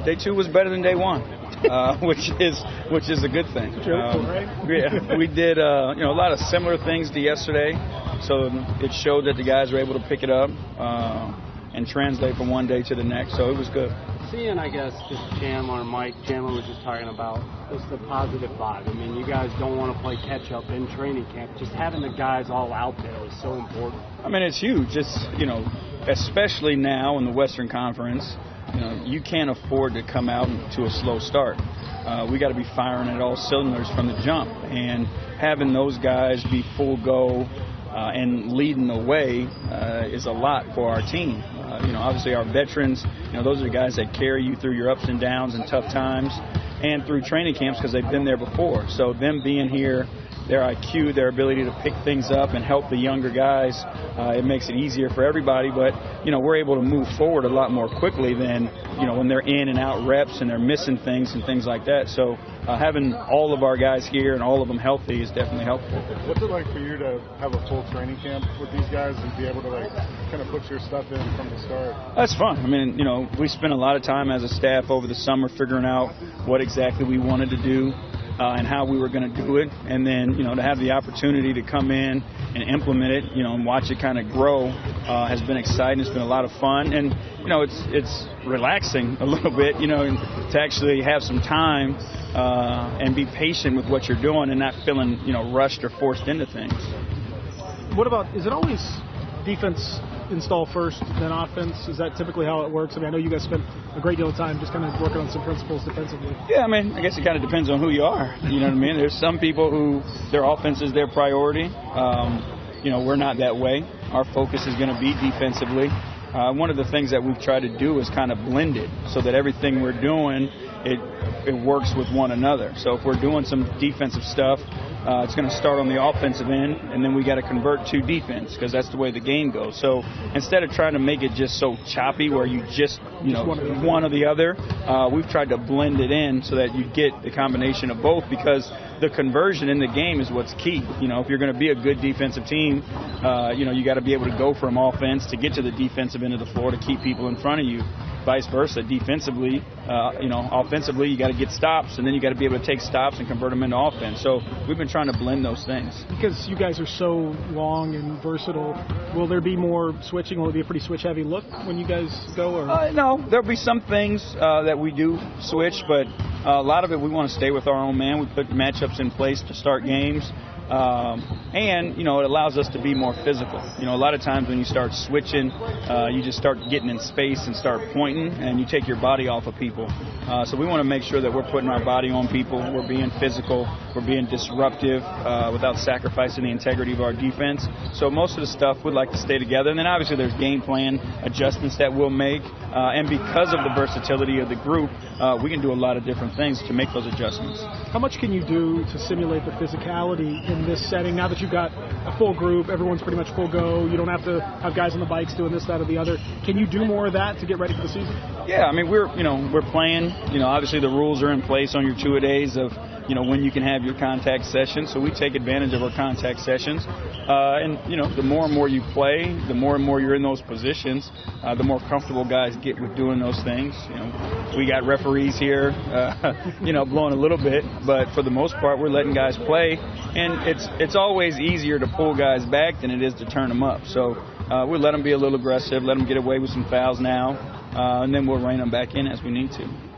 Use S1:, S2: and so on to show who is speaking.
S1: day 2 was better than day 1, which is a good thing. Yeah, we did a lot of similar things to yesterday, so it showed that the guys were able to pick it up and translate from one day to the next. So it was good.
S2: Seeing, I guess, just Chandler and Mike, Chandler was just talking about just the positive vibe. I mean, you guys don't want to play catch-up in training camp. Just having the guys all out there is so important.
S1: I mean, it's huge. It's, especially now in the Western Conference, you can't afford to come out to a slow start. We got to be firing at all cylinders from the jump. And having those guys be full go and leading the way is a lot for our team. Obviously our veterans, those are the guys that carry you through your ups and downs and tough times and through training camps because they've been there before. So them being here, their IQ, their ability to pick things up and help the younger guys, it makes it easier for everybody. But, we're able to move forward a lot more quickly than, when they're in and out reps and they're missing things and things like that. So having all of our guys here and all of them healthy is definitely helpful.
S3: What's it like for you to have a full training camp with these guys and be able to, kind of put your stuff in from the start?
S1: That's fun. I mean, we spent a lot of time as a staff over the summer figuring out what exactly we wanted to do. And how we were going to do it, and then to have the opportunity to come in and implement it, and watch it kind of grow has been exciting. It's been a lot of fun, and it's relaxing a little bit, to actually have some time and be patient with what you're doing and not feeling rushed or forced into things.
S4: What about, is it always defense install first, then offense? Is that typically how it works? I mean, I know you guys spend a great deal of time just kind of working on some principles defensively.
S1: Yeah, I mean, I guess it kind of depends on who you are. You know what I mean? There's some people who their offense is their priority. We're not that way. Our focus is going to be defensively. One of the things that we've tried to do is kind of blend it so that everything we're doing, it works with one another. So if we're doing some defensive stuff, it's going to start on the offensive end, and then we got to convert to defense because that's the way the game goes. So instead of trying to make it just so choppy where you just, one or the other, we've tried to blend it in so that you get the combination of both because the conversion in the game is what's key. If you're going to be a good defensive team, you got to be able to go from offense to get to the defensive end of the floor to keep people in front of you. Vice versa, defensively, offensively, you got to get stops, and then you got to be able to take stops and convert them into offense. So we've been trying to blend those things.
S4: Because you guys are so long and versatile, will there be more switching? Will it be a pretty switch-heavy look when you guys go? Or?
S1: No, there'll be some things that we do switch, but a lot of it we want to stay with our own man. We put matchups in place to start games. And, it allows us to be more physical. A lot of times when you start switching, you just start getting in space and start pointing, and you take your body off of people. So we want to make sure that we're putting our body on people. We're being physical. We're being disruptive without sacrificing the integrity of our defense. So most of the stuff we'd like to stay together. And then obviously there's game plan adjustments that we'll make. And because of the versatility of the group, we can do a lot of different things to make those adjustments.
S4: How much can you do to simulate the physicality in this setting now that you've got a full group, everyone's pretty much full go, you don't have to have guys on the bikes doing this, that, or the other? Can you do more of that to get ready for the season?
S1: Yeah, I mean, we're playing, obviously the rules are in place on your two-a-days of, when you can have your contact sessions, so we take advantage of our contact sessions. And the more and more you play, the more and more you're in those positions, the more comfortable guys get with doing those things. We got referees here, blowing a little bit, but for the most part, we're letting guys play. And it's always easier to pull guys back than it is to turn them up. So we'll let them be a little aggressive, let them get away with some fouls now, and then we'll rein them back in as we need to.